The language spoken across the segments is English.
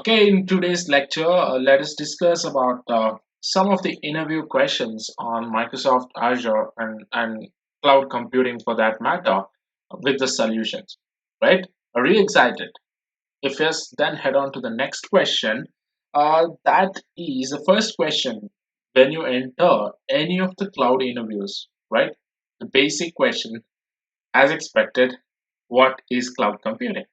Okay, in today's lecture, let us discuss about some of the interview questions on Microsoft Azure and cloud computing for that matter with the solutions. Right? Are you excited? If yes, then head on to the next question. That is the first question when you enter any of the cloud interviews, right? The basic question, as expected, what is cloud computing?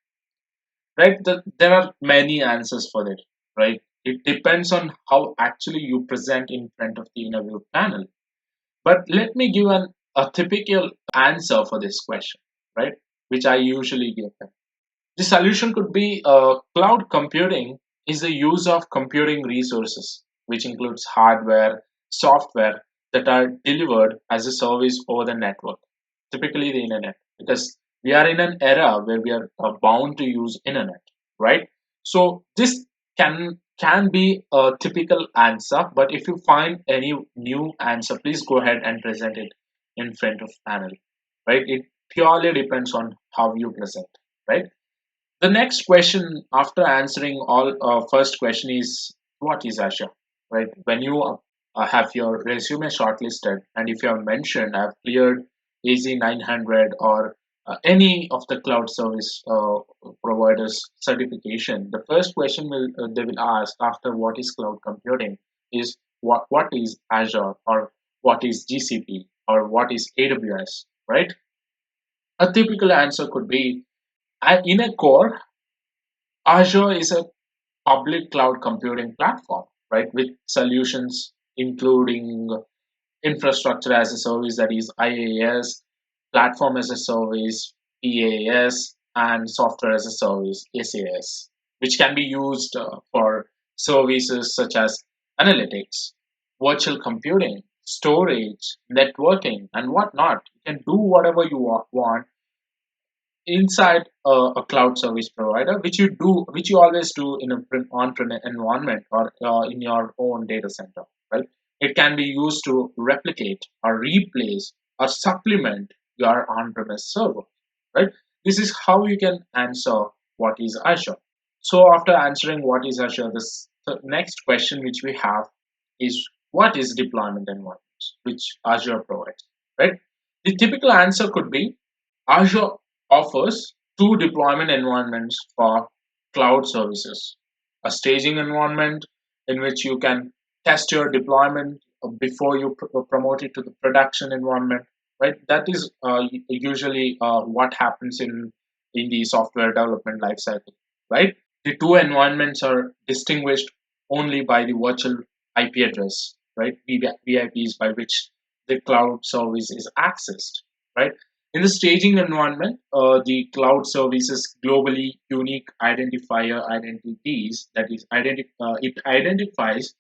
Right? There are many answers for it, right? It depends on how actually you present in front of the interview panel. But let me give a typical answer for this question, right? Which I usually give them. The solution could be cloud computing is the use of computing resources, which includes hardware, software that are delivered as a service over the network, typically the internet, because we are in an era where we are bound to use internet, right? So this can be a typical answer, but if you find any new answer, please go ahead and present it in front of panel, right? It purely depends on how you present, right? The next question after answering all first question is what is Azure, right? When you have your resume shortlisted and if you have mentioned I've cleared AZ 900 or any of the cloud service providers certification, the first question they will ask after what is cloud computing is what is Azure or what is GCP or what is AWS, right? A typical answer could be in a core, Azure is a public cloud computing platform, right, with solutions including infrastructure as a service, that is IaaS, platform as a service, PaaS, and software as a service, SaaS, which can be used for services such as analytics, virtual computing, storage, networking, and whatnot. You can do whatever you want inside a cloud service provider, which you always do in a on-premise environment or in your own data center, right? It can be used to replicate or replace or supplement your on-premise server, right? This is how you can answer what is Azure. So after answering what is Azure, the next question which we have is what is deployment environments, which Azure provides, right? The typical answer could be Azure offers two deployment environments for cloud services: a staging environment in which you can test your deployment before you promote it to the production environment, right? That is usually what happens in the software development lifecycle, right? The two environments are distinguished only by the virtual IP address, right? VIPs by which the cloud service is accessed, right? In the staging environment, the cloud services globally unique identifier identities, that is, it identifies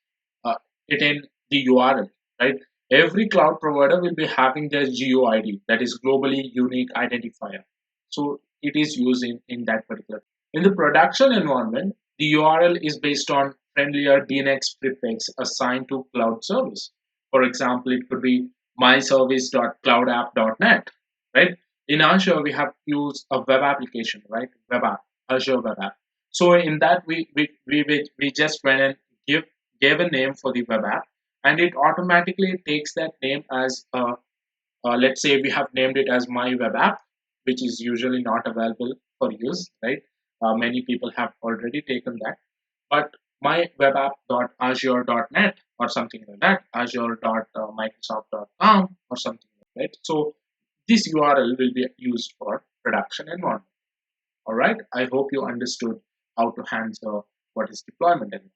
it in the URL, right? Every cloud provider will be having their GUID, that is globally unique identifier. So it is used in that particular. In the production environment, the URL is based on friendlier DNX prefix assigned to cloud service. For example, it could be myservice.cloudapp.net, right? In Azure, we have used a web application, right? Web app, Azure web app. So in that, we just went and gave a name for the web app, and it automatically takes that name as let's say we have named it as my web app, which is usually not available for use, right? Many people have already taken that, but my web app.azure.net or something like that, azure.microsoft.com or something like that. So this URL will be used for production environment. All right. I hope you understood how to handle what is deployment environment.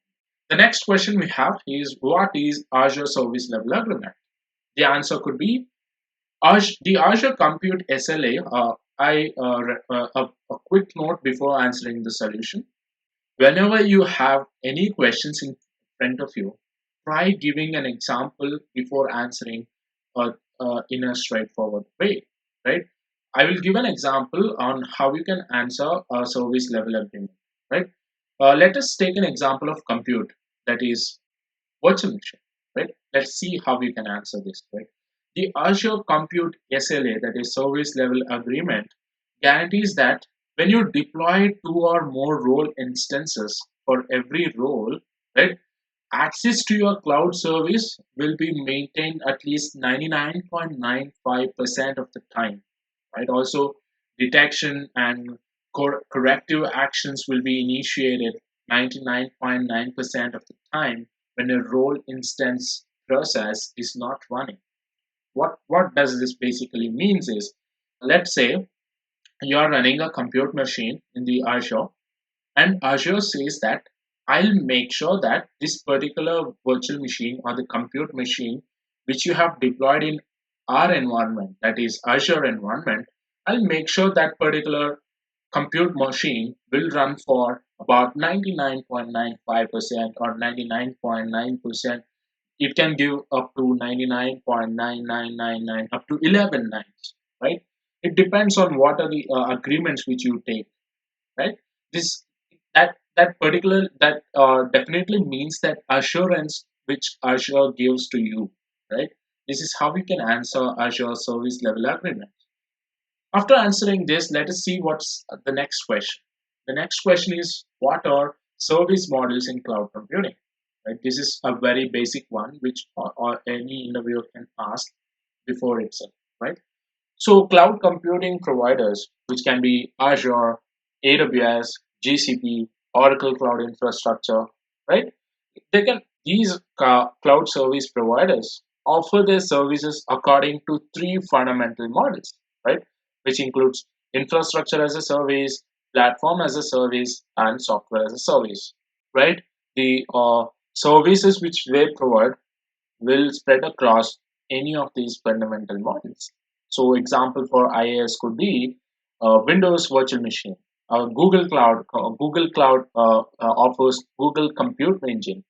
The next question we have is what is Azure Service Level Agreement? The answer could be the Azure Compute SLA. A quick note before answering the solution. Whenever you have any questions in front of you, try giving an example before answering in a straightforward way, right? I will give an example on how you can answer a service level agreement, right? Let us take an example of compute, that is virtual machine, right? Let's see how we can answer this, right? The Azure Compute SLA, that is Service Level Agreement, guarantees that when you deploy two or more role instances for every role, right? Access to your cloud service will be maintained at least 99.95% of the time, right? Also, detection and corrective actions will be initiated 99.9% of the time when a role instance process is not running. What does this basically means is, let's say you are running a compute machine in the Azure, and Azure says that I'll make sure that this particular virtual machine or the compute machine which you have deployed in our environment, that is Azure environment, I'll make sure that particular compute machine will run for about 99.95% or 99.9%. It can give up to 99.9999 up to 11 nines, right? It depends on what are the agreements which you take, right? This that particular that definitely means that assurance which Azure gives to you, right? This is how you can answer Azure service level agreement. After answering this, let us see what's the next question. The next question is, what are service models in cloud computing? Right? This is a very basic one which or any interviewer can ask before itself, right? So cloud computing providers, which can be Azure, AWS, GCP, Oracle Cloud Infrastructure, right? They can these cloud service providers offer their services according to three fundamental models, right? Which includes infrastructure as a service, platform as a service, and software as a service, right? The services which they provide will spread across any of these fundamental models. So, example for IaaS could be Windows Virtual Machine. Google Cloud offers Google Compute Engine.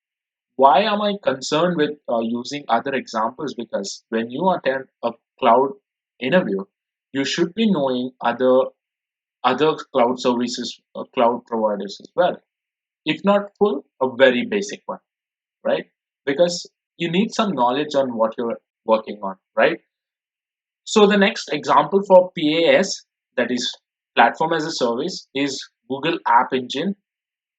Why am I concerned with using other examples? Because when you attend a cloud interview, you should be knowing other cloud services, cloud providers as well. If not full, a very basic one, right? Because you need some knowledge on what you're working on, right? So the next example for PaaS, that is platform as a service, is Google App Engine.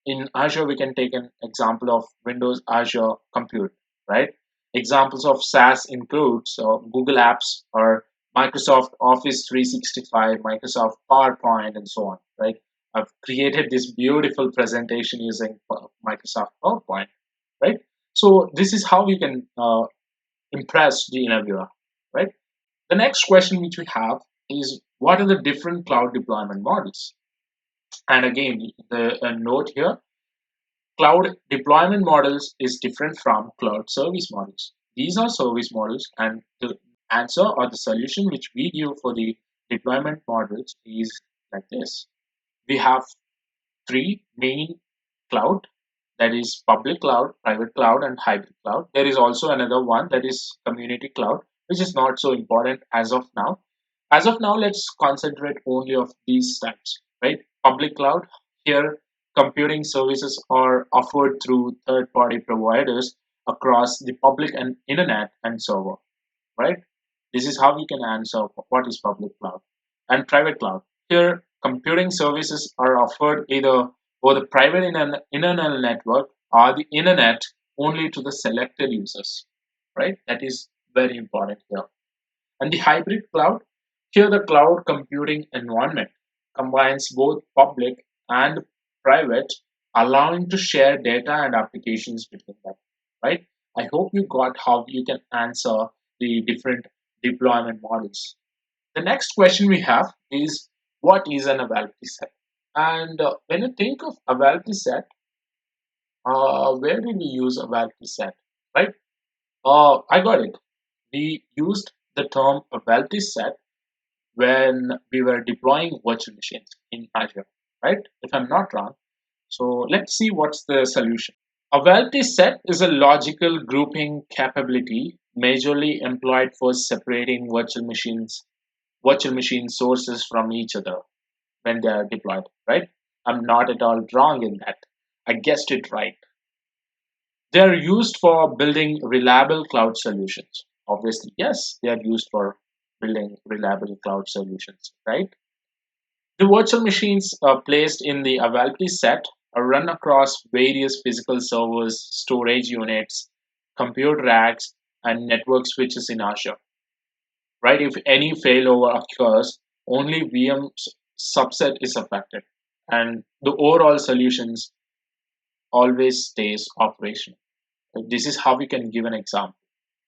In Azure, we can take an example of Windows Azure Compute, right? Examples of SaaS includes Google Apps or Microsoft Office 365, Microsoft PowerPoint, and so on, right? I've created this beautiful presentation using Microsoft PowerPoint, right? So this is how you can impress the interviewer, right? The next question which we have is, what are the different cloud deployment models? And again, the a note here, cloud deployment models is different from cloud service models. These are service models, and the answer or the solution which we give for the deployment models is like this. We have three main cloud, that is public cloud, private cloud, and hybrid cloud. There is also another one, that is community cloud, which is not so important as of now. As of now, let's concentrate only of these types, right? Public cloud, here computing services are offered through third-party providers across the public and internet and server, right? This is how you can answer what is public cloud. And private cloud, here computing services are offered either over the private internal network or the internet only to the selected users, right? That is very important here. And the hybrid cloud, here the cloud computing environment combines both public and private, allowing to share data and applications between them, right? I hope you got how you can answer the different deployment models. The next question we have is, what is an availability set? And when you think of availability set, where did we use availability set, right? I got it. We used the term availability set when we were deploying virtual machines in Azure, right? If I'm not wrong. So let's see what's the solution. Availability set is a logical grouping capability majorly employed for separating virtual machine sources from each other when they are deployed, right? I'm not at all wrong in that. I guessed it right. They are used for building reliable cloud solutions. Obviously, yes, they are used for building reliable cloud solutions, right? The virtual machines placed in the availability set are run across various physical servers, storage units, compute racks, and network switches in Azure. Right? If any failover occurs, only subset is affected, and the overall solutions always stays operational. This is how we can give an example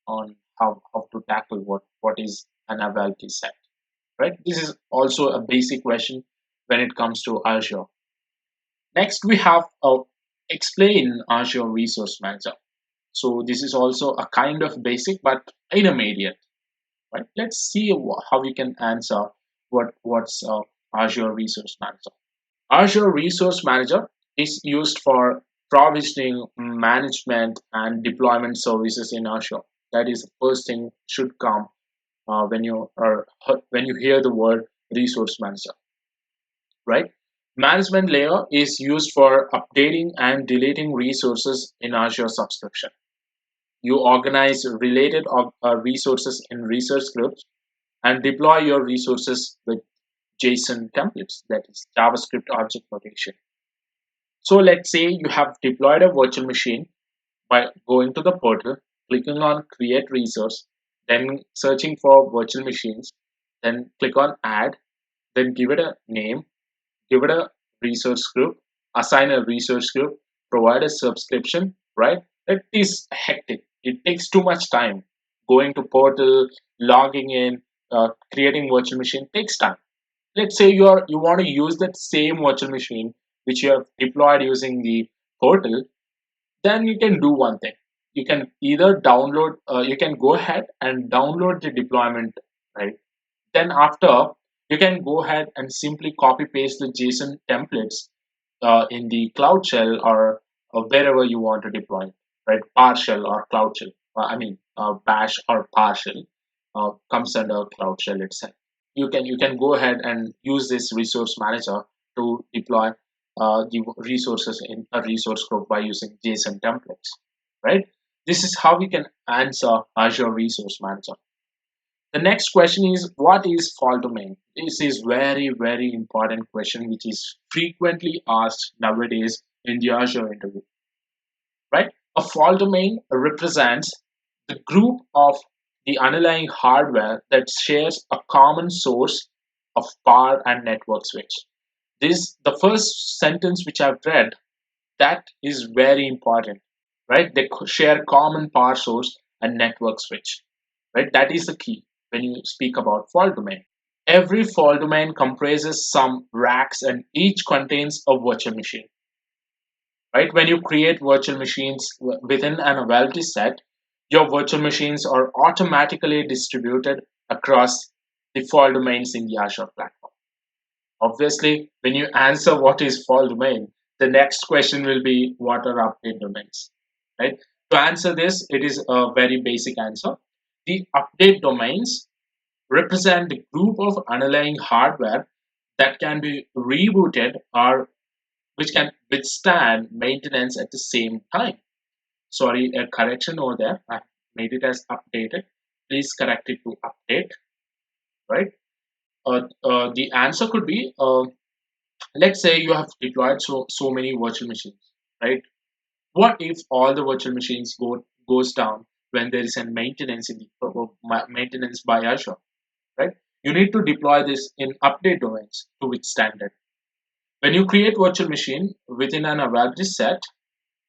on how to tackle what is an availability set. Right? This is also a basic question when it comes to Azure. Next, we have explain Azure Resource Manager. So this is also a kind of basic but intermediate. Right? Let's see how we can answer what's Azure Resource Manager. Azure Resource Manager is used for provisioning, management, and deployment services in Azure. That is the first thing should come when you hear the word Resource Manager, right? Management layer is used for updating and deleting resources in Azure subscription. You organize related resources in research groups and deploy your resources with JSON templates, that is JavaScript object notation. So let's say you have deployed a virtual machine by going to the portal, clicking on create resource, then searching for virtual machines, then click on add, then give it a name, give it a resource group, assign a resource group, provide a subscription, right? It is hectic. It takes too much time. Going to portal, logging in, creating virtual machine takes time. Let's say you want to use that same virtual machine which you have deployed using the portal, then you can do one thing. You can either you can go ahead and download the deployment, right? Then after, you can go ahead and simply copy paste the JSON templates in the Cloud Shell or wherever you want to deploy, right? PowerShell or Cloud Shell. Bash or PowerShell comes under Cloud Shell itself. You can go ahead and use this resource manager to deploy the resources in a resource group by using JSON templates, right? This is how we can answer Azure Resource Manager. The next question is, what is fault domain? This is very important question which is frequently asked nowadays in the Azure interview, right? A fault domain represents the group of the underlying hardware that shares a common source of power and network switch. This the first sentence which I've read, that is very important, right? They share common power source and network switch, right? That is the key when you speak about fault domain. Every fault domain comprises some racks and each contains a virtual machine, right? When you create virtual machines within an availability set, your virtual machines are automatically distributed across the fault domains in the Azure platform. Obviously, when you answer what is fault domain, the next question will be what are update domains, right? To answer this, it is a very basic answer. The update domains represent the group of underlying hardware that can be rebooted or which can withstand maintenance at the same time. Sorry, a correction over there. I made it as updated. Please correct it to update, right? The answer could be, let's say you have deployed so many virtual machines, right? What if all the virtual machines goes down when there is a maintenance in the maintenance by Azure, right? You need to deploy this in update domains to withstand it. When you create virtual machine within an availability set,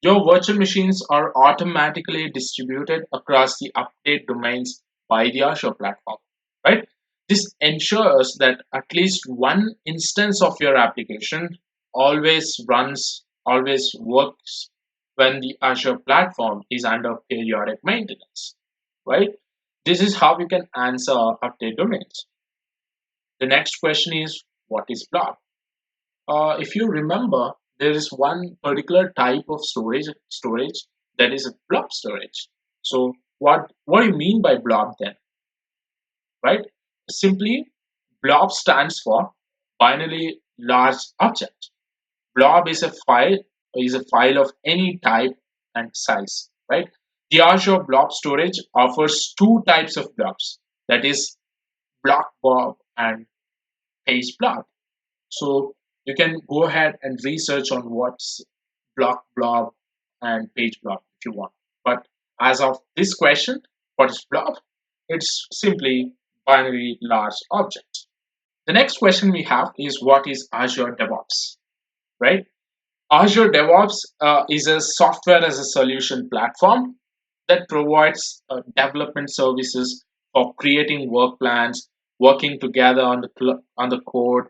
your virtual machines are automatically distributed across the update domains by the Azure platform, right? This ensures that at least one instance of your application always works when the Azure platform is under periodic maintenance, right? This is how you can answer update domains. The next question is, what is blob? If you remember, there is one particular type of storage that is a blob storage. So what do you mean by blob then, right? Simply, blob stands for binary large object. Blob is a file of any type and size, right? The Azure Blob Storage offers two types of blobs, that is block blob and page blob. So You can go ahead and research on what's blob and page blob if you want. But as of this question, what is blob? It's simply binary large object. The next question we have is what is Azure DevOps, right? Azure DevOps is a software as a solution platform that provides development services for creating work plans, working together on on the code,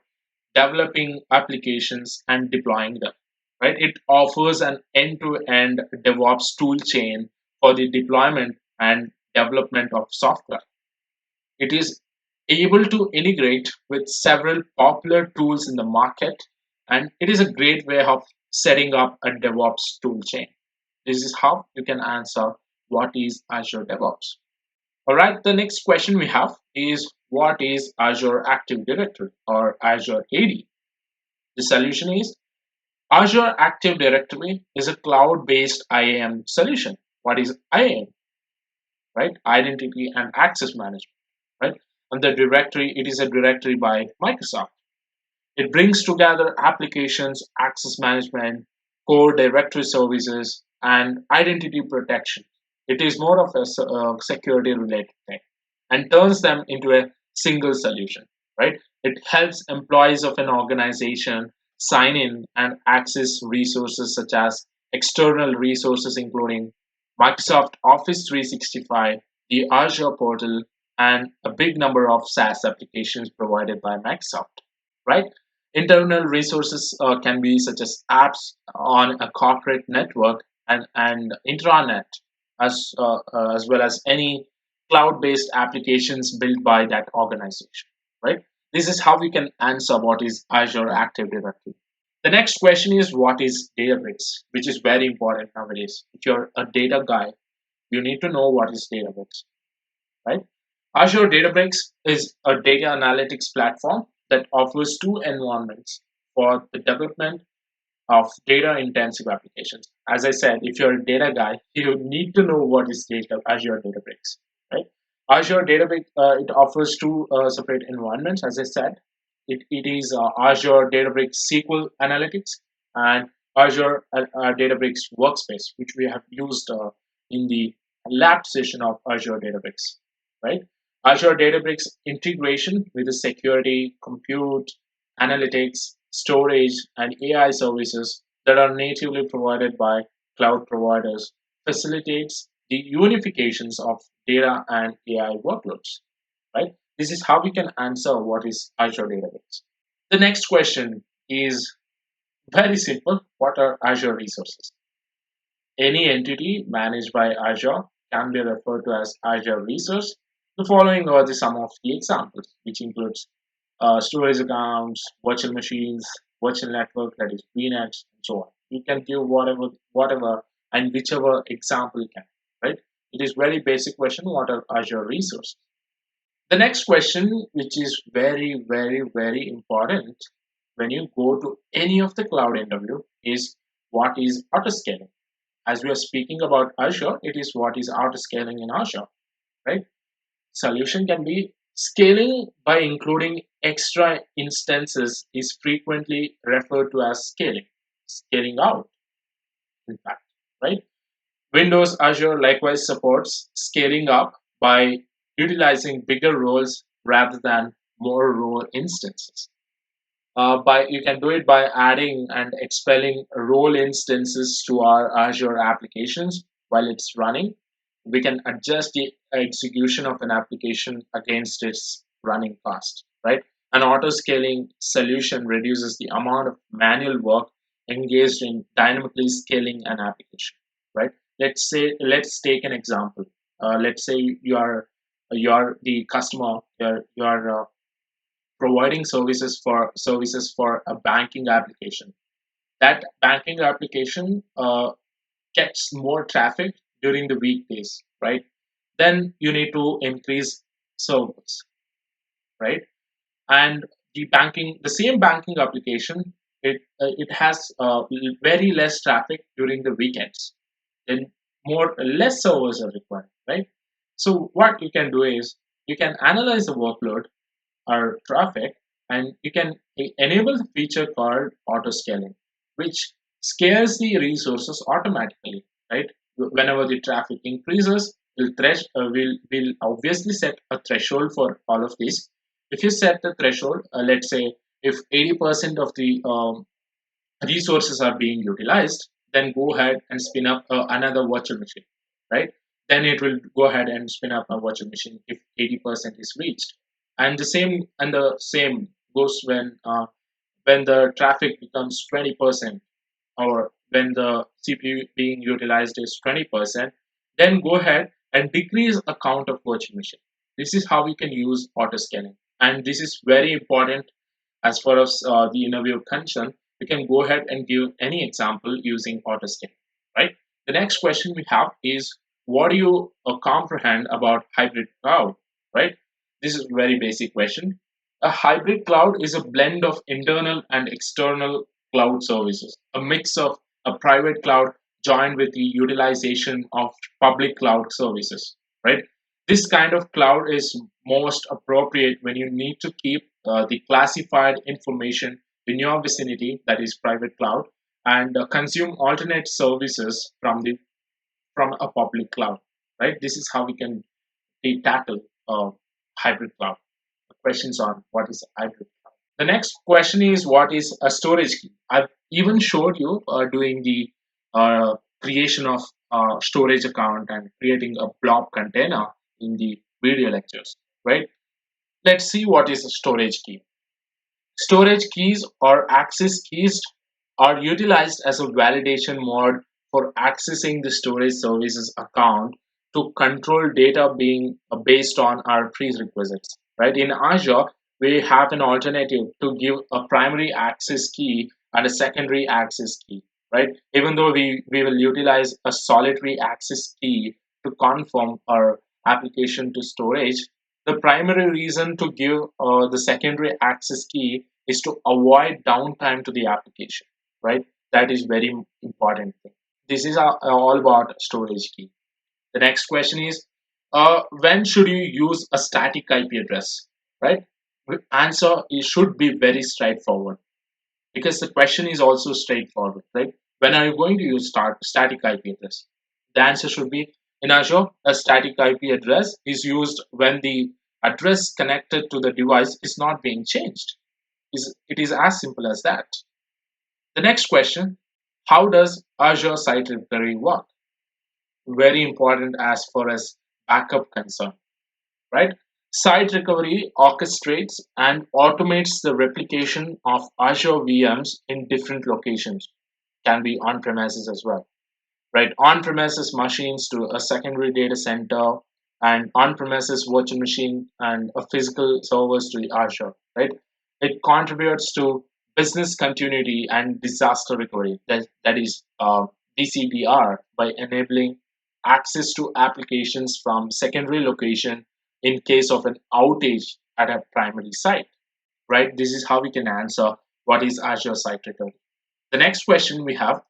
developing applications, and deploying them. Right? It offers an end-to-end DevOps tool chain for the deployment and development of software. It is able to integrate with several popular tools in the market, and it is a great way of setting up a DevOps tool chain. This is how you can answer what is Azure DevOps. All right, the next question we have is what is Azure Active Directory or Azure AD? The solution is Azure Active Directory is a cloud-based IAM solution. What is IAM? Right? Identity and Access Management. Right? And the directory, it is a directory by Microsoft. It brings together applications, access management, core directory services, and identity protection. It is more of a security related thing and turns them into a single solution, right? It helps employees of an organization sign in and access resources such as external resources, including Microsoft Office 365, the Azure portal, and a big number of SaaS applications provided by Microsoft, right? Internal resources can be such as apps on a corporate network and intranet, as well as any cloud-based applications built by that organization, right? This is how we can answer what is Azure Active Directory. The next question is what is DataBricks, which is very important nowadays. If you're a data guy, you need to know what is DataBricks, right? Azure DataBricks is a data analytics platform that offers two environments for the development of data intensive applications. As I said, if you're a data guy, you need to know what is Azure Databricks, right? Azure Databricks, it offers two separate environments. As I said, it is Azure Databricks SQL Analytics and Azure Databricks Workspace, which we have used in the lab session of Azure Databricks, right? Azure Databricks integration with the security, compute, analytics, storage, and AI services that are natively provided by cloud providers facilitates the unifications of data and AI workloads, right? This is how we can answer what is Azure Database. The next question is very simple. What are Azure resources? Any entity managed by Azure can be referred to as Azure resource. The following are the some of the examples, which includes storage accounts, virtual machines, virtual network, that is VNet, and so on. You can give whatever, and whichever example you can, right? It is very basic question. What are Azure resources? The next question, which is very important when you go to any of the cloud interview, is what is autoscaling? As we are speaking about Azure, it is what is autoscaling in Azure, right? Solution can be scaling by including extra instances is frequently referred to as scaling out, in fact, right? Windows Azure likewise supports scaling up by utilizing bigger roles rather than more role instances. By you can do it by adding and expelling role instances to our Azure applications while it's running. We can adjust the execution of an application against its running cost, right? An auto scaling solution reduces the amount of manual work engaged in dynamically scaling an application, right? Let's take an example. Let's say you are the customer, you are providing services for a banking application. That banking application gets more traffic during the weekdays, right? Then you need to increase servers, right? And the same banking application, it has very less traffic during the weekends. Then less servers are required, right? So what you can do is you can analyze the workload or traffic and you can enable the feature called auto scaling, which scales the resources automatically, right? Whenever the traffic increases, we'll obviously set a threshold for all of these. If you set the threshold, let's say if 80% of the resources are being utilized, then go ahead and spin up another virtual machine, right? Then it will go ahead and spin up a virtual machine if 80% is reached. And the same goes when the traffic becomes 20%, or when the CPU being utilized is 20%, then go ahead and decrease a count of virtual machine. This is how we can use auto scaling. And this is very important as far as the interview concerned. We can go ahead and give any example using auto scaling, right? The next question we have is, what do you comprehend about hybrid cloud, right? This is a very basic question. A hybrid cloud is a blend of internal and external cloud services, a mix of a private cloud joined with the utilization of public cloud services, right? This kind of cloud is most appropriate when you need to keep the classified information in your vicinity, that is private cloud, and consume alternate services from a public cloud, right? This is how we can tackle hybrid cloud. The questions on what is hybrid. The next question is, what is a storage key? I've even showed you doing the creation of storage account and creating a blob container in the video lectures, right? Let's see what is a storage key. Storage keys or access keys are utilized as a validation mode for accessing the storage services account to control data being based on our prerequisites. Right? In Azure, we have an alternative to give a primary access key and a secondary access key. Right? Even though we will utilize a solitary access key to confirm our application to storage, the primary reason to give the secondary access key is to avoid downtime to the application, right? That is very important thing. This is all about storage key. The next question is, when should you use a static IP address, right? The answer is, should be very straightforward, because the question is also straightforward, right? When are you going to use static IP address? The answer should be, in Azure, a static IP address is used when the address connected to the device is not being changed. It is as simple as that. The next question, how does Azure Site Recovery work? Very important as far as backup concern, right? Site recovery orchestrates and automates the replication of Azure VMs in different locations, can be on premises as well, right? On premises machines to a secondary data center, and on premises virtual machine and a physical servers to the Azure, right? It contributes to business continuity and disaster recovery, that is DCDR, by enabling access to applications from secondary location in case of an outage at a primary site, right? This is how we can answer what is Azure Site Recovery. The next question we have,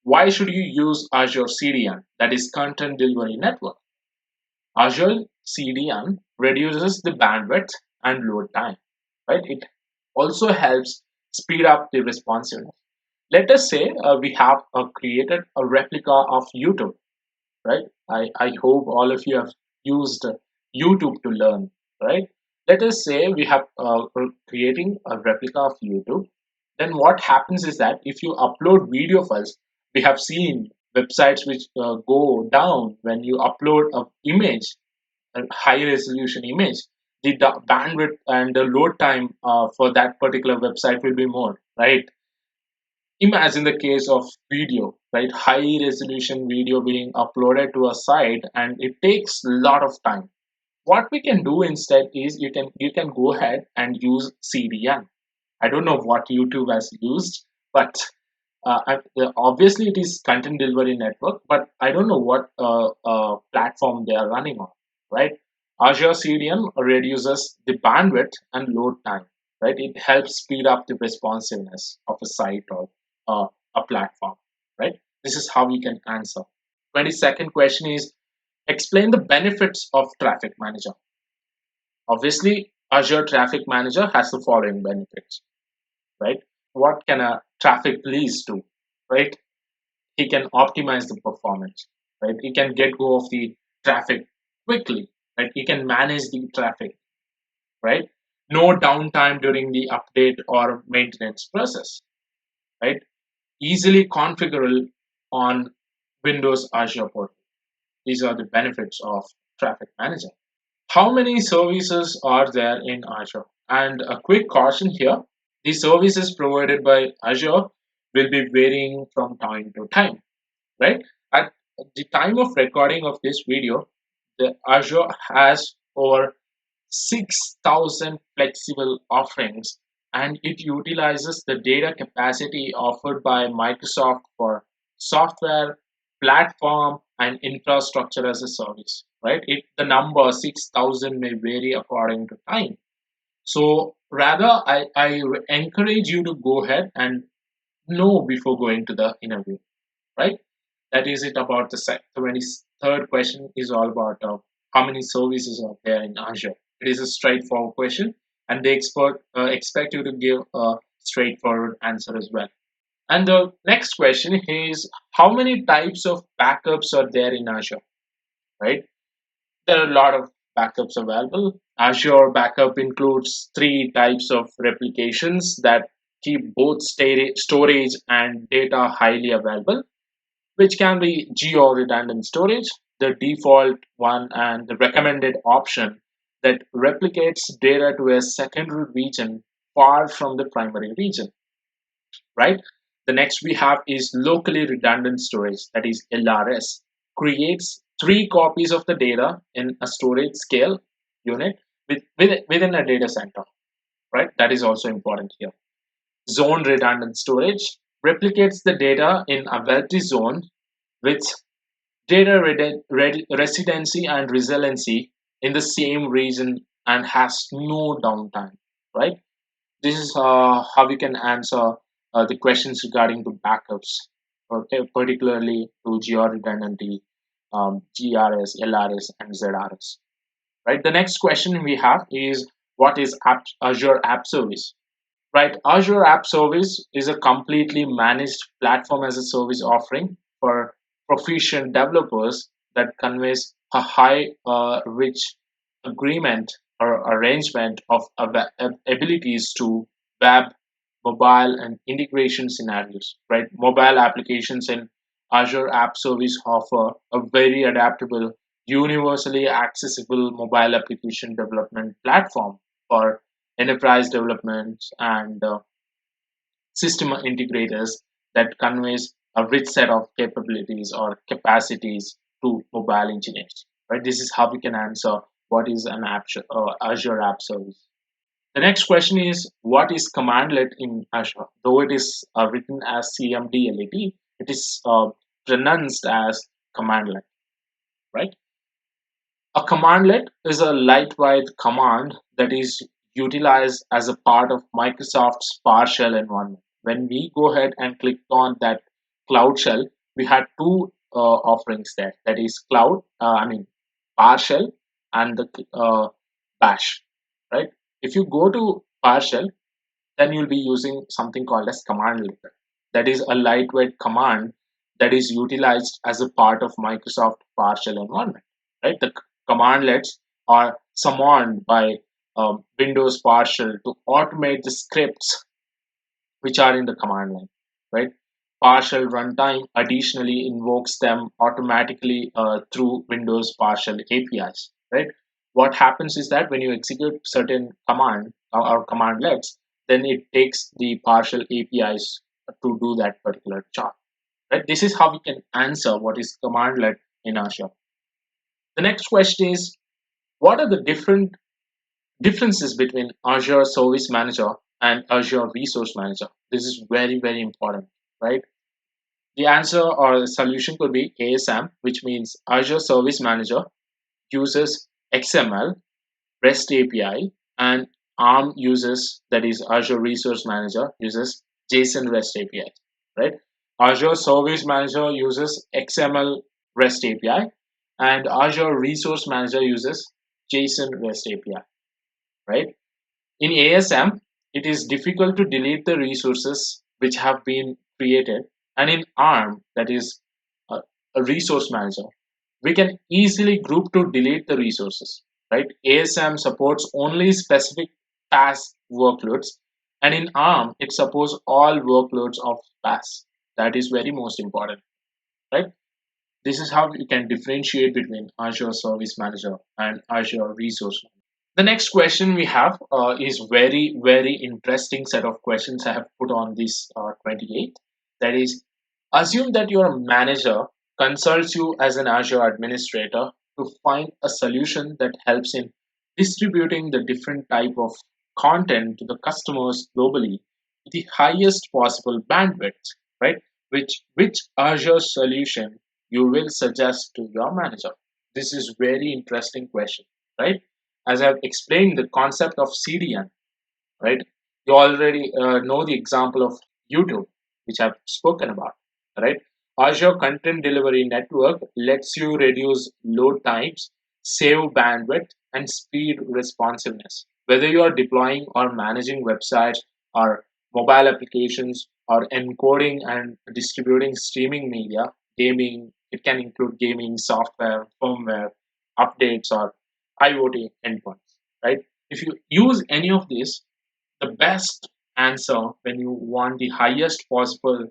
why should you use Azure CDN, that is Content Delivery Network? Azure CDN reduces the bandwidth and load time, right? It also helps speed up the responsiveness. Let us say we have created a replica of YouTube, right? I hope all of you have used YouTube to learn, right? Let us say we have creating a replica of YouTube. Then what happens is that if you upload video files, we have seen websites which go down when you upload an image, a high resolution image. The bandwidth and the load time for that particular website will be more, right? Imagine the case of video, right? High resolution video being uploaded to a site, and it takes a lot of time. What we can do instead is, you can go ahead and use CDN. I don't know what YouTube has used, but obviously it is content delivery network, but I don't know what platform they are running on, right? Azure CDN reduces the bandwidth and load time, right? It helps speed up the responsiveness of a site or a platform, right? This is how we can answer. 22nd question is, explain the benefits of traffic manager. Obviously, Azure Traffic Manager has the following benefits, right? What can a traffic police do, right? He can optimize the performance, right? He can get go of the traffic quickly, right? He can manage the traffic, right? No downtime during the update or maintenance process, right? Easily configurable on Windows Azure portal. These are the benefits of Traffic Manager. How many services are there in Azure? And a quick caution here, the services provided by Azure will be varying from time to time, right? At the time of recording of this video, the Azure has over 6,000 flexible offerings, and it utilizes the data capacity offered by Microsoft for software, platform, and infrastructure as a service. Right? The number 6,000 may vary according to time. So rather, I encourage you to go ahead and know before going to the interview. Right? That is it about the 23rd question is all about how many services are there in Azure. It is a straightforward question, and they expect you to give a straightforward answer as well. And the next question is how many types of backups are there in Azure, right? There are a lot of backups available. Azure Backup includes three types of replications that keep both storage and data highly available, which can be geo redundant storage, the default one, and the recommended option that replicates data to a secondary region far from the primary region, right? The next we have is locally redundant storage, that is LRS, creates three copies of the data in a storage scale unit within a data center, right? That is also important here. Zone redundant storage replicates the data in a multi-zone with data residency and resiliency in the same region and has no downtime, right? This is how we can answer the questions regarding to backups, particularly to GR redundancy, GRS, LRS, and ZRS, right? The next question we have is what is Azure App Service? Right, Azure App Service is a completely managed platform as a service offering for proficient developers that conveys a high rich agreement or arrangement of abilities to web, mobile, and integration scenarios. Right, mobile applications in Azure App Service offer a very adaptable, universally accessible mobile application development platform for enterprise development and system integrators that conveys a rich set of capabilities or capacities to mobile engineers. Right. This is how we can answer what is an Azure App Service. The next question is what is commandlet in Azure? Though it is written as cmdlet, it is pronounced as commandlet. Right. A commandlet is a lightweight command that is utilized as a part of Microsoft's PowerShell environment. When we go ahead and click on that Cloud Shell, we had two offerings there. That is PowerShell and the Bash. Right? If you go to PowerShell, then you'll be using something called as commandlet. That is a lightweight command that is utilized as a part of Microsoft PowerShell environment. Right? The commandlets are summoned by Windows PowerShell to automate the scripts which are in the command line. Right? PowerShell runtime additionally invokes them automatically through Windows PowerShell APIs. Right? What happens is that when you execute certain command or commandlets, then it takes the PowerShell APIs to do that particular job. Right? This is how we can answer what is commandlet in Azure. The next question is what are the differences between Azure Service Manager and Azure Resource Manager? This is very, very important, right? The answer or the solution could be ASM, which means Azure Service Manager uses XML, REST API, and ARM uses, that is Azure Resource Manager, uses JSON REST API, right? Azure Service Manager uses XML REST API, and Azure Resource Manager uses JSON REST API, right? In ASM, it is difficult to delete the resources which have been created, and in ARM, that is a, a resource manager, we can easily group to delete the resources. Right? ASM supports only specific Paas workloads, and in ARM, it supports all workloads of Paas. That is very most important, right? This is how you can differentiate between Azure Service Manager and Azure Resource Manager. The next question we have is very interesting set of questions I have put on this 28. That is, assume that your manager consults you as an Azure administrator to find a solution that helps in distributing the different type of content to the customers globally with the highest possible bandwidth, right? Which Azure solution you will suggest to your manager? This is very interesting question, right? As I've explained the concept of CDN, right? You already know the example of YouTube, which I've spoken about, right? Azure Content Delivery Network lets you reduce load times, save bandwidth, and speed responsiveness. Whether you are deploying or managing websites or mobile applications or encoding and distributing streaming media, gaming, it can include gaming, software, firmware, updates, or IoT endpoints, right? If you use any of these, the best answer when you want the highest possible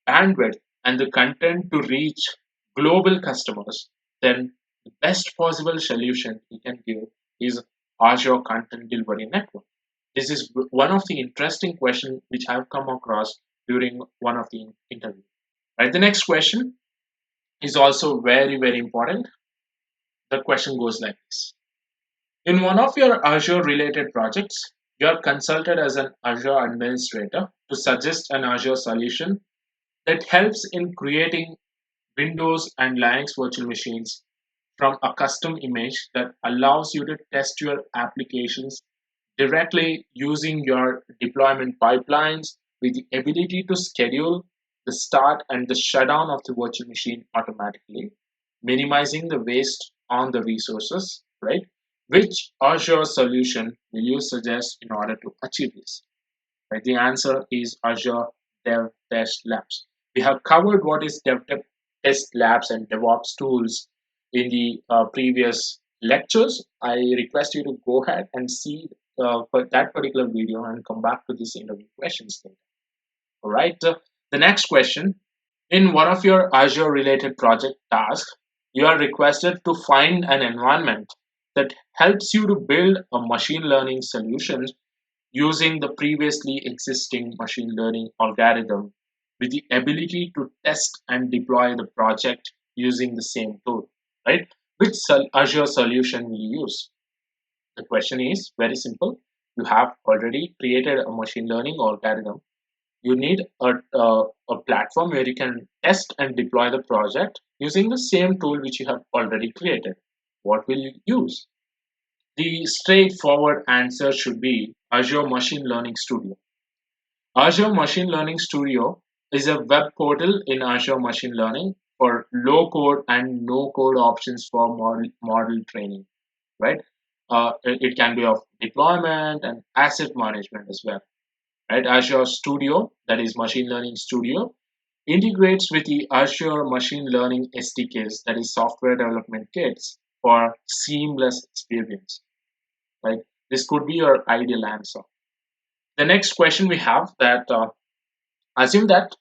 bandwidth and the content to reach global customers, then the best possible solution you can give is Azure Content Delivery Network. This is one of the interesting questions which I've come across during one of the interviews. Right, the next question is also very important. The question goes like this: in one of your Azure related projects, you are consulted as an Azure administrator to suggest an Azure solution that helps in creating Windows and Linux virtual machines from a custom image that allows you to test your applications directly using your deployment pipelines with the ability to schedule the start and the shutdown of the virtual machine automatically, minimizing the waste on the resources, right? Which Azure solution will you suggest in order to achieve this? Right? The answer is Azure Dev Test Labs. We have covered what is Test Labs and DevOps tools in the previous lectures. I request you to go ahead and see that particular video and come back to this interview questions later. All right. The next question: in one of your Azure related project tasks, you are requested to find an environment that helps you to build a machine learning solution using the previously existing machine learning algorithm with the ability to test and deploy the project using the same tool, right? Which Azure solution will you use? The question is very simple. You have already created a machine learning algorithm. You need a platform where you can test and deploy the project using the same tool which you have already created. What will you use? The straightforward answer should be Azure Machine Learning Studio. Azure Machine Learning Studio is a web portal in Azure Machine Learning for low code and no code options for model training, right? It can be of deployment and asset management as well, right? Azure Studio, that is Machine Learning Studio, integrates with the Azure Machine Learning SDKs, that is software development kits for seamless experience, right? This could be your ideal answer. The next question we have that assume that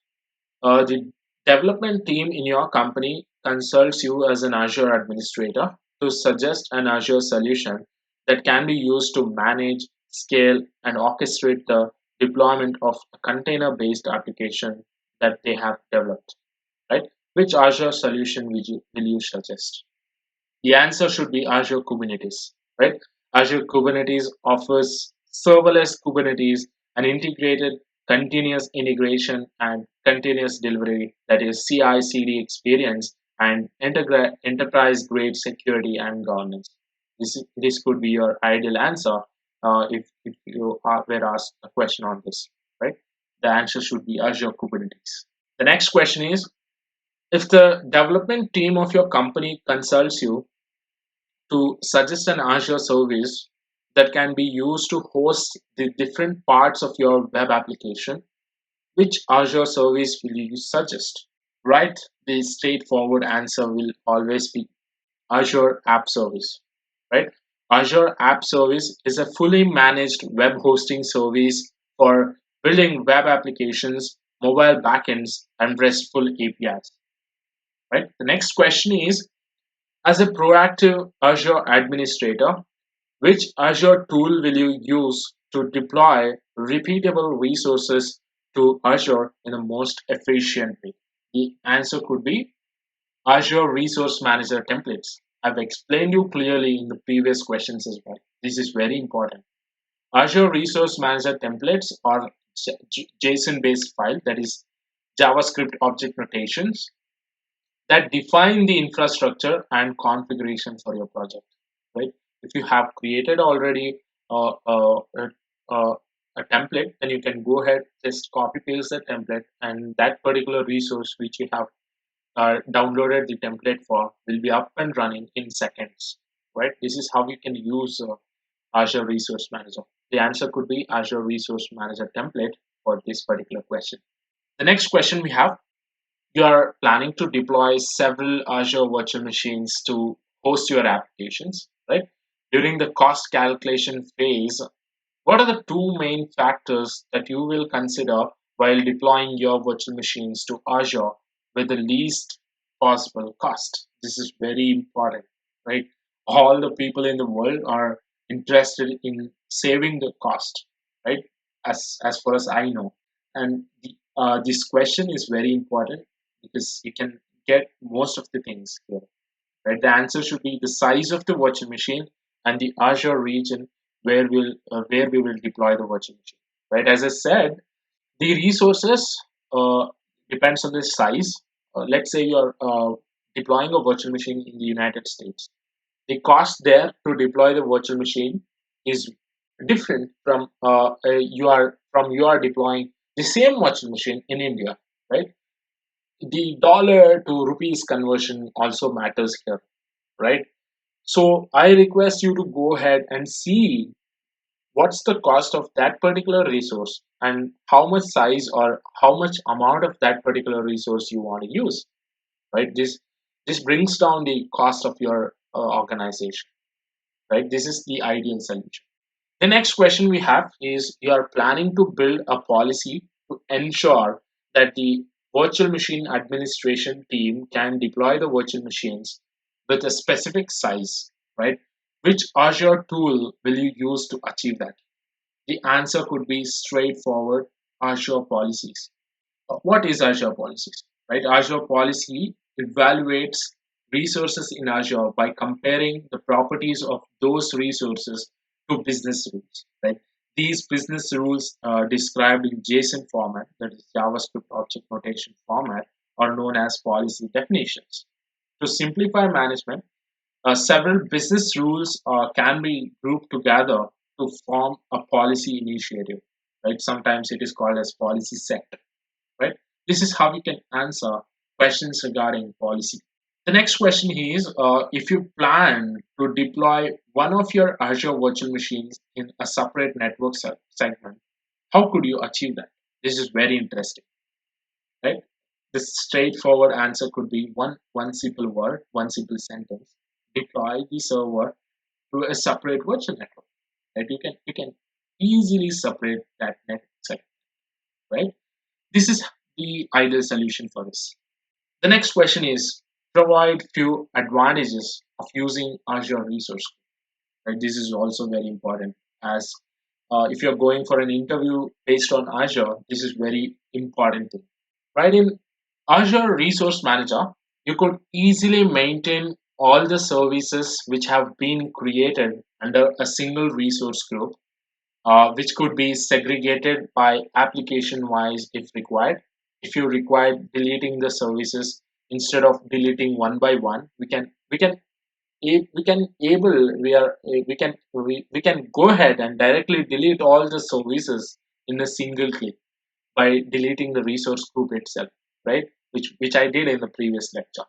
the development team in your company consults you as an Azure administrator to suggest an Azure solution that can be used to manage, scale, and orchestrate the deployment of a container-based application that they have developed, right? Which Azure solution will you suggest? The answer should be Azure Kubernetes, right? Azure Kubernetes offers serverless Kubernetes, an integrated continuous integration and continuous delivery, that is CI/CD experience, and enterprise grade security and governance. This could be your ideal answer if you were asked a question on this, right? The answer should be Azure Kubernetes. The next question is, if the development team of your company consults you to suggest an Azure service that can be used to host the different parts of your web application. Which Azure service will you suggest? Right? The straightforward answer will always be Azure App Service. Right? Azure App Service is a fully managed web hosting service for building web applications, mobile backends, and RESTful APIs. Right? The next question is, as a proactive Azure administrator, which Azure tool will you use to deploy repeatable resources to Azure in the most efficient way? The answer could be Azure Resource Manager templates. I've explained you clearly in the previous questions as well. This is very important. Azure Resource Manager templates are JSON based file, that is JavaScript object notations that define the infrastructure and configuration for your project. Right? If you have created already a template, then you can go ahead, just copy paste the template, and that particular resource which you have downloaded the template for will be up and running in seconds. Right? This is how you can use Azure Resource Manager. The answer could be Azure Resource Manager template for this particular question. The next question we have, you are planning to deploy several Azure virtual machines to host your applications, right? During the cost calculation phase, what are the two main factors that you will consider while deploying your virtual machines to Azure with the least possible cost? This is very important, right? All the people in the world are interested in saving the cost, right? As far as I know, and this question is very important because you can get most of the things here, right? The answer should be the size of the virtual machine and the Azure region where we will deploy the virtual machine, right? As I said, the resources depends on the size. Let's say you're deploying a virtual machine in the United States. The cost there to deploy the virtual machine is different from you are deploying the same virtual machine in India, right? The dollar to rupees conversion also matters here, right? So I request you to go ahead and see what's the cost of that particular resource and how much size or how much amount of that particular resource you want to use, right? This brings down the cost of your organization, right? This is the ideal solution. The next question we have is, you are planning to build a policy to ensure that the virtual machine administration team can deploy the virtual machines with a specific size, right? Which Azure tool will you use to achieve that? The answer could be straightforward, Azure policies. What is Azure policies? Right? Azure policy evaluates resources in Azure by comparing the properties of those resources to business rules. Right? These business rules are described in JSON format, that is JavaScript object notation format, are known as policy definitions. To simplify management, several business rules can be grouped together to form a policy initiative. Right? Sometimes it is called as policy set. Right? This is how you can answer questions regarding policy. The next question is, if you plan to deploy one of your Azure virtual machines in a separate network segment, how could you achieve that? This is very interesting, right? The straightforward answer could be one simple word, one simple sentence. Deploy the server to a separate virtual network. Right? You can easily separate that network segment, right? This is the ideal solution for this. The next question is, provide few advantages of using Azure resource. Right? This is also very important, as if you're going for an interview based on Azure, this is very important thing. Right? In Azure Resource Manager, you could easily maintain all the services which have been created under a single resource group, which could be segregated by application wise if required. If you require deleting the services, instead of deleting one by one, we can able we can go ahead and directly delete all the services in a single click by deleting the resource group itself, right? Which I did in the previous lecture.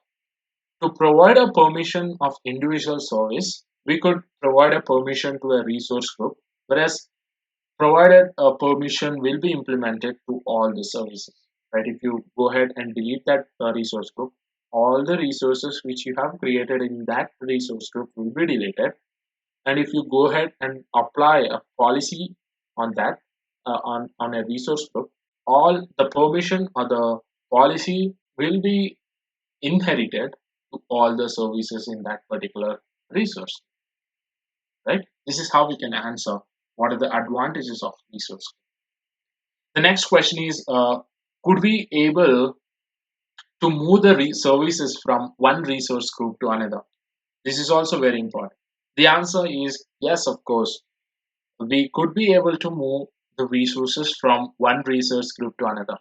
To provide a permission of individual service, we could provide a permission to a resource group, whereas provided a permission will be implemented to all the services. Right? If you go ahead and delete that resource group, all the resources which you have created in that resource group will be deleted. And if you go ahead and apply a policy on that on a resource group, all the permission or the policy will be inherited to all the services in that particular resource. Right? This is how we can answer what are the advantages of resource. The next question is, could we able to move the services from one resource group to another? This is also very important. The answer is yes, of course. We could be able to move the resources from one resource group to another,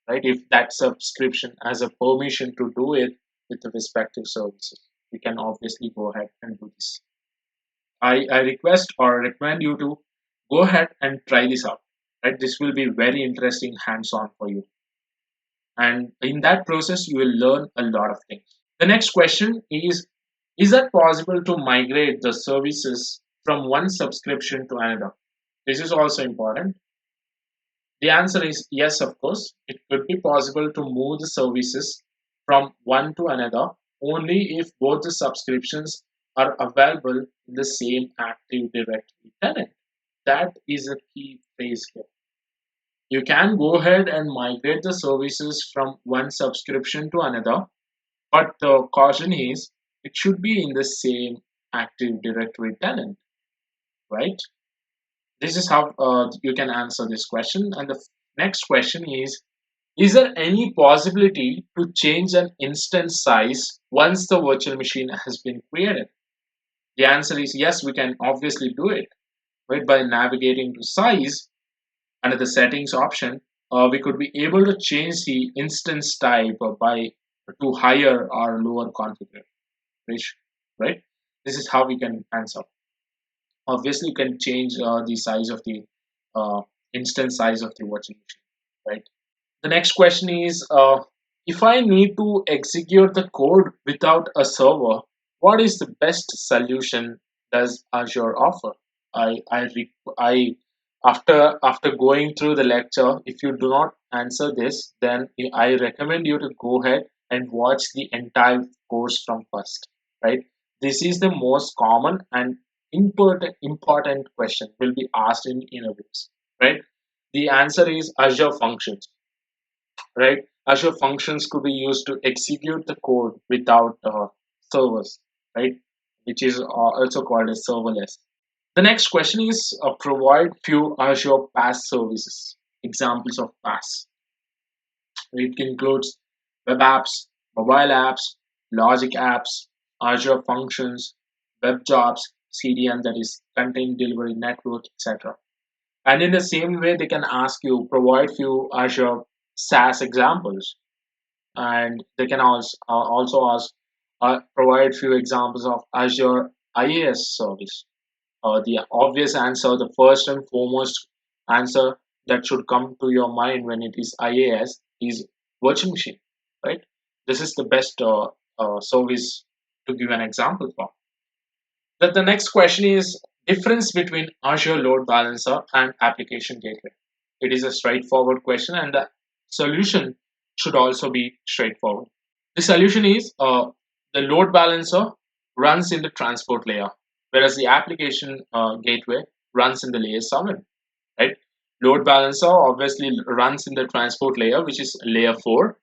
right? If that subscription has a permission to do it with the respective services, we can obviously go ahead and do this. I request or recommend you to go ahead and try this out. Right? This will be very interesting hands-on for you. And in that process, you will learn a lot of things. The next question is that possible to migrate the services from one subscription to another? This is also important. The answer is yes, of course. It could be possible to move the services from one to another only if both the subscriptions are available in the same Active Directory tenant. That is a key phrase here. You can go ahead and migrate the services from one subscription to another, but the caution is it should be in the same Active Directory tenant, right? This is how you can answer this question. And the next question is there any possibility to change an instance size once the virtual machine has been created? The answer is yes, we can obviously do it, right? By navigating to size under the settings option, we could be able to change the instance type by to higher or lower configuration, right? This is how we can answer. Obviously, you can change the size of the uh, instance size of the virtual machine, right? The next question is, if I need to execute the code without a server, what is the best solution does Azure offer? I after going through the lecture, if you do not answer this, then I recommend you to go ahead and watch the entire course from first. Right? This is the most common and important question will be asked in interviews. Right? The answer is Azure Functions, right? Azure Functions could be used to execute the code without servers, right? Which is also called as serverless. The next question is provide few Azure Paas services. Examples of Paas. It includes web apps, mobile apps, logic apps, Azure Functions, web jobs, CDN, that is content delivery network, etc. And in the same way, they can ask you provide few Azure SaaS examples, and they can also ask provide few examples of Azure IaaS service. The obvious answer, the first and foremost answer that should come to your mind when it is IaaS is virtual machine, right? This is the best service to give an example for. The next question is difference between Azure Load Balancer and Application Gateway. It is a straightforward question, and the solution should also be straightforward. The solution is the load balancer runs in the transport layer, whereas the application gateway runs in the layer 7. Right? Load balancer obviously runs in the transport layer, which is layer 4,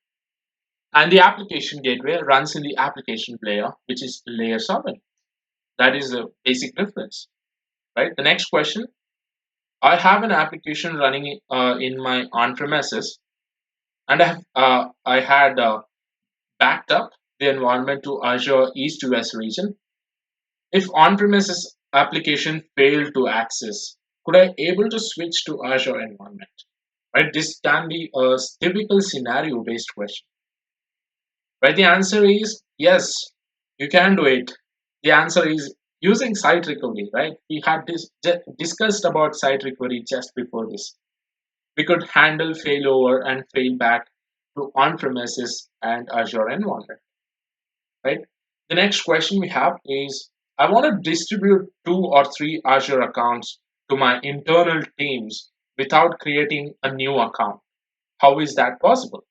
and the application gateway runs in the application layer, which is layer 7. That is the basic difference. Right? The next question: I have an application running in my on-premises, and I had backed up the environment to Azure East-West region. If on-premises application failed to access, could I able to switch to Azure environment? Right? This can be a typical scenario-based question. Right? The answer is yes, you can do it. The answer is using site recovery. Right? We had discussed about site recovery just before this. We could handle failover and fail back to on-premises and Azure environment. Right? The next question we have is I want to distribute 2 or 3 Azure accounts to my internal teams without creating a new account. How is that possible?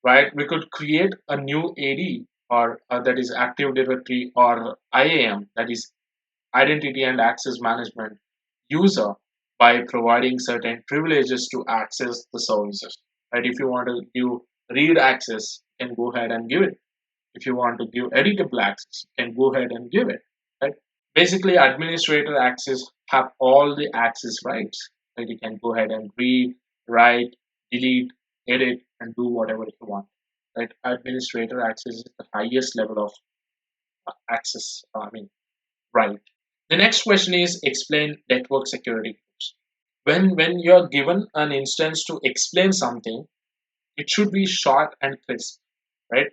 Right? We could create a new AD, or that is Active Directory, or IAM, that is Identity and Access Management user, by providing certain privileges to access the services. Right? If you want to give read access, you can go ahead and give it. If you want to give editable access, you can go ahead and give it. Right? Basically, administrator access have all the access rights. Right? You can go ahead and read, write, delete, edit, and do whatever you want. Right? Administrator access is the highest level of access. Right. The next question is explain network security groups. When you're given an instance to explain something, it should be short and crisp, right?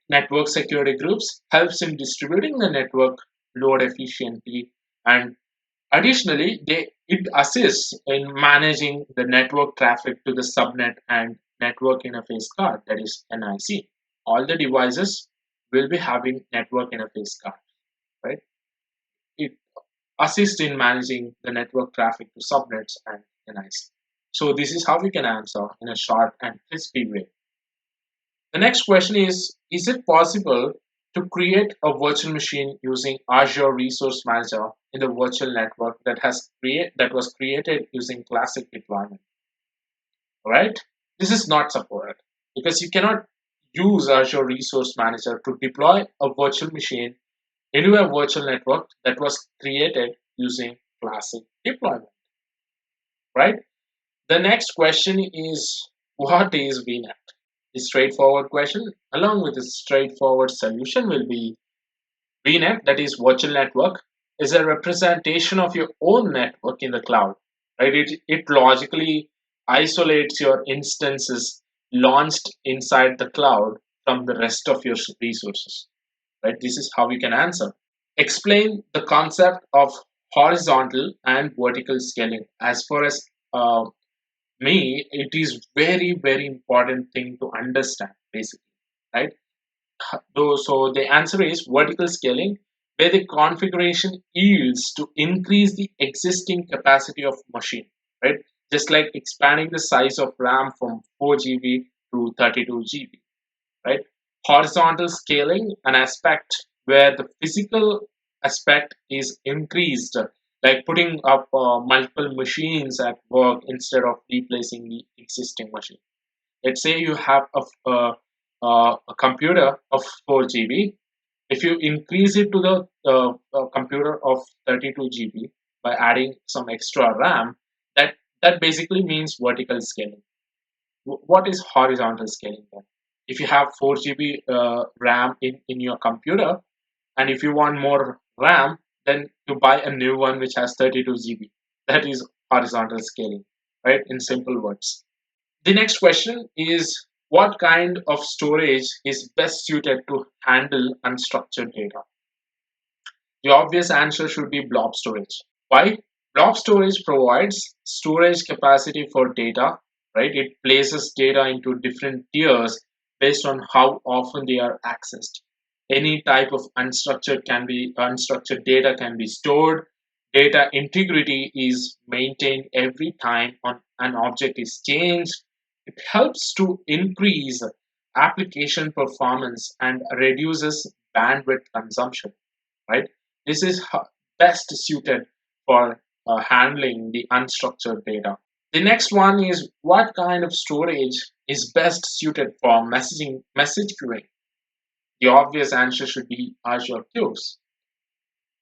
Network security groups helps in distributing the network load efficiently, and additionally, it assists in managing the network traffic to the subnet and network interface card, that is NIC. All the devices will be having network interface card, right? It assists in managing the network traffic to subnets and NIC. So this is how we can answer in a short and crispy way. The next question is it possible to create a virtual machine using Azure Resource Manager in the virtual network that was created using classic deployment? Right? This is not supported because you cannot use Azure Resource Manager to deploy a virtual machine into a virtual network that was created using classic deployment. Right? The next question is what is VNet? The straightforward question along with the straightforward solution will be VNet, that is virtual network, is a representation of your own network in the cloud. Right? It logically isolates your instances launched inside the cloud from the rest of your resources. Right? This is how you can answer. Explain the concept of horizontal and vertical scaling. As far as me, it is very important thing to understand basically, right? So the answer is vertical scaling, where the configuration yields to increase the existing capacity of machine, right? Just like expanding the size of RAM from 4 GB to 32 GB, right? Horizontal scaling, an aspect where the physical aspect is increased, like putting up multiple machines at work instead of replacing the existing machine. Let's say you have a computer of 4 GB. If you increase it to the computer of 32 GB by adding some extra RAM, that basically means vertical scaling. What is horizontal scaling then? If you have 4 GB RAM in your computer, and if you want more RAM, then you buy a new one which has 32 GB. That is horizontal scaling, right? In simple words. The next question is what kind of storage is best suited to handle unstructured data? The obvious answer should be blob storage. Why? Blob storage provides storage capacity for data, right? It places data into different tiers based on how often they are accessed. Any type of unstructured data can be stored. Data integrity is maintained every time an object is changed. It helps to increase application performance and reduces bandwidth consumption, right? This is best suited for handling the unstructured data. The next one is what kind of storage is best suited for message queuing? The obvious answer should be Azure queues.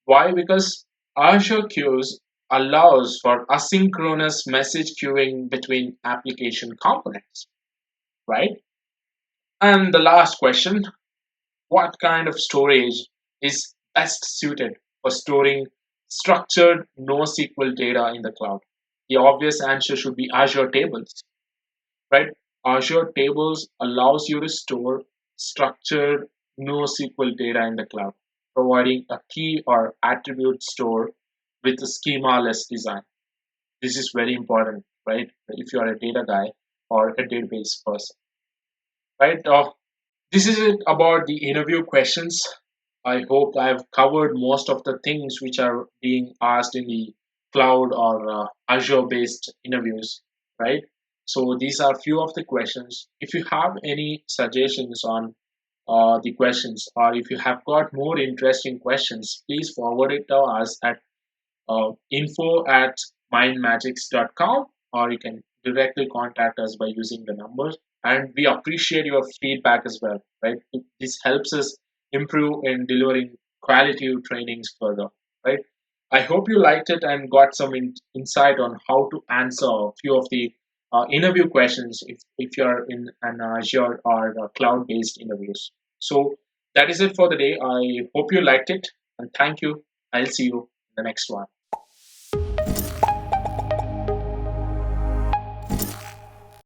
Why? Because Azure queues allows for asynchronous message queuing between application components, right? And the last question, what kind of storage is best suited for storing structured NoSQL data in the cloud? The obvious answer should be Azure Tables, right? Azure Tables allows you to store structured NoSQL data in the cloud, providing a key or attribute store with a schema-less design. This is very important, right? If you are a data guy or a database person, right? This is it about the interview questions. I hope I've covered most of the things which are being asked in the cloud or Azure based interviews, right? So these are few of the questions. If you have any suggestions on the questions, or if you have got more interesting questions, please forward it to us at info@mindmajix.com, or you can directly contact us by using the numbers. And we appreciate your feedback as well, right? This helps us improve in delivering quality trainings further, right? I hope you liked it and got some insight on how to answer a few of the interview questions if you're in an Azure or cloud based interviews. So that is it for the day. I hope you liked it, and thank you. I'll see you in the next one.